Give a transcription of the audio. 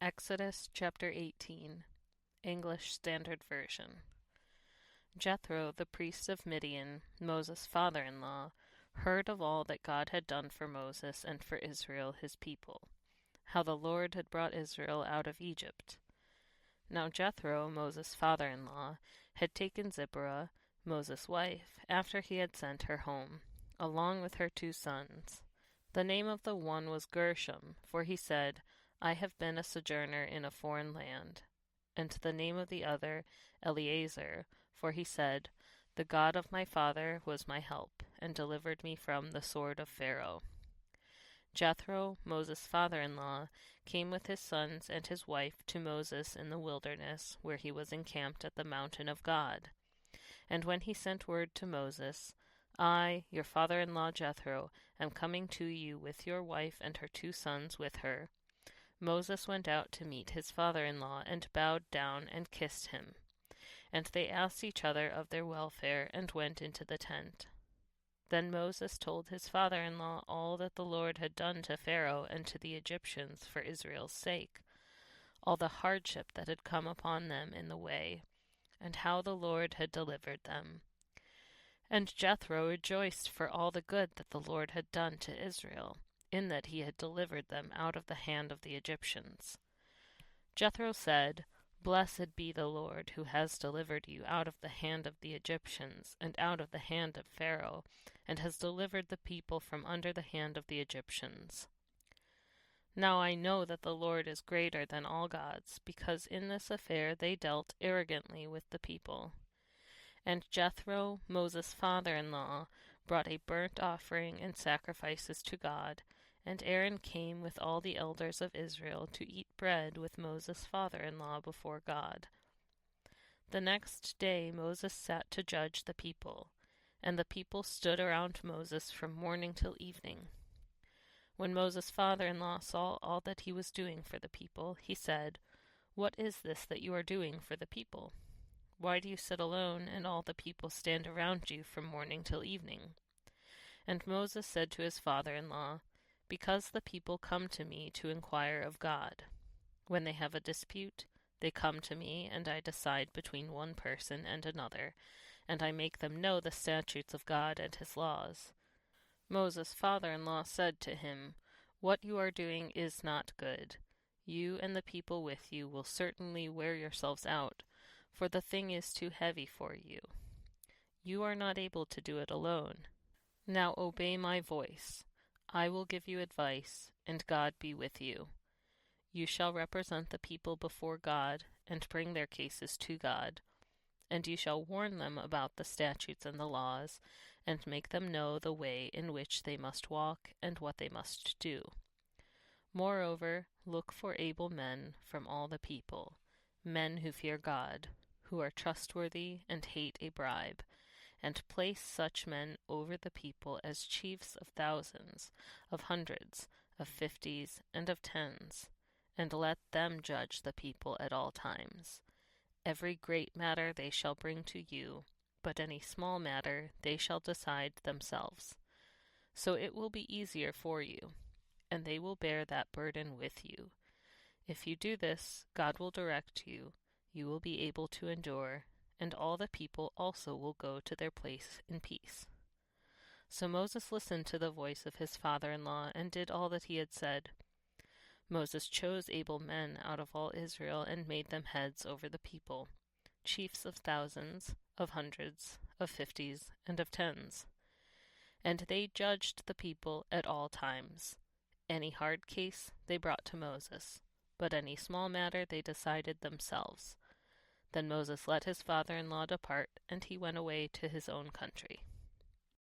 Exodus chapter 18, English Standard Version. Jethro, the priest of Midian, Moses' father-in-law, heard of all that God had done for Moses and for Israel his people, how the Lord had brought Israel out of Egypt. Now Jethro, Moses' father-in-law, had taken Zipporah, Moses' wife, after he had sent her home, along with her 2 sons. The name of the one was Gershom, for he said, I have been a sojourner in a foreign land. And the name of the other, Eliezer, for he said, The God of my father was my help, and delivered me from the sword of Pharaoh. Jethro, Moses' father-in-law, came with his sons and his wife to Moses in the wilderness, where he was encamped at the mountain of God. And when he sent word to Moses, I, your father-in-law Jethro, am coming to you with your wife and her 2 sons with her, Moses went out to meet his father-in-law and bowed down and kissed him. And they asked each other of their welfare and went into the tent. Then Moses told his father-in-law all that the Lord had done to Pharaoh and to the Egyptians for Israel's sake, all the hardship that had come upon them in the way, and how the Lord had delivered them. And Jethro rejoiced for all the good that the Lord had done to Israel, in that he had delivered them out of the hand of the Egyptians. Jethro said, Blessed be the Lord, who has delivered you out of the hand of the Egyptians, and out of the hand of Pharaoh, and has delivered the people from under the hand of the Egyptians. Now I know that the Lord is greater than all gods, because in this affair they dealt arrogantly with the people. And Jethro, Moses' father-in-law, brought a burnt offering and sacrifices to God, and Aaron came with all the elders of Israel to eat bread with Moses' father-in-law before God. The next day Moses sat to judge the people, and the people stood around Moses from morning till evening. When Moses' father-in-law saw all that he was doing for the people, he said, What is this that you are doing for the people? Why do you sit alone, and all the people stand around you from morning till evening? And Moses said to his father-in-law, Because the people come to me to inquire of God. When they have a dispute, they come to me, and I decide between one person and another, and I make them know the statutes of God and his laws. Moses' father-in-law said to him, What you are doing is not good. You and the people with you will certainly wear yourselves out, for the thing is too heavy for you. You are not able to do it alone. Now obey my voice. I will give you advice, and God be with you. You shall represent the people before God, and bring their cases to God. And you shall warn them about the statutes and the laws, and make them know the way in which they must walk and what they must do. Moreover, look for able men from all the people, men who fear God, who are trustworthy and hate a bribe, and place such men over the people as chiefs of thousands, of hundreds, of 50s, and of 10s, and let them judge the people at all times. Every great matter they shall bring to you, but any small matter they shall decide themselves. So it will be easier for you, and they will bear that burden with you. If you do this, God will direct you, you will be able to endure, and all the people also will go to their place in peace. So Moses listened to the voice of his father-in-law and did all that he had said. Moses chose able men out of all Israel and made them heads over the people, chiefs of thousands, of hundreds, of 50s, and of 10s. And they judged the people at all times. Any hard case they brought to Moses, but any small matter they decided themselves. Then Moses let his father-in-law depart, and he went away to his own country.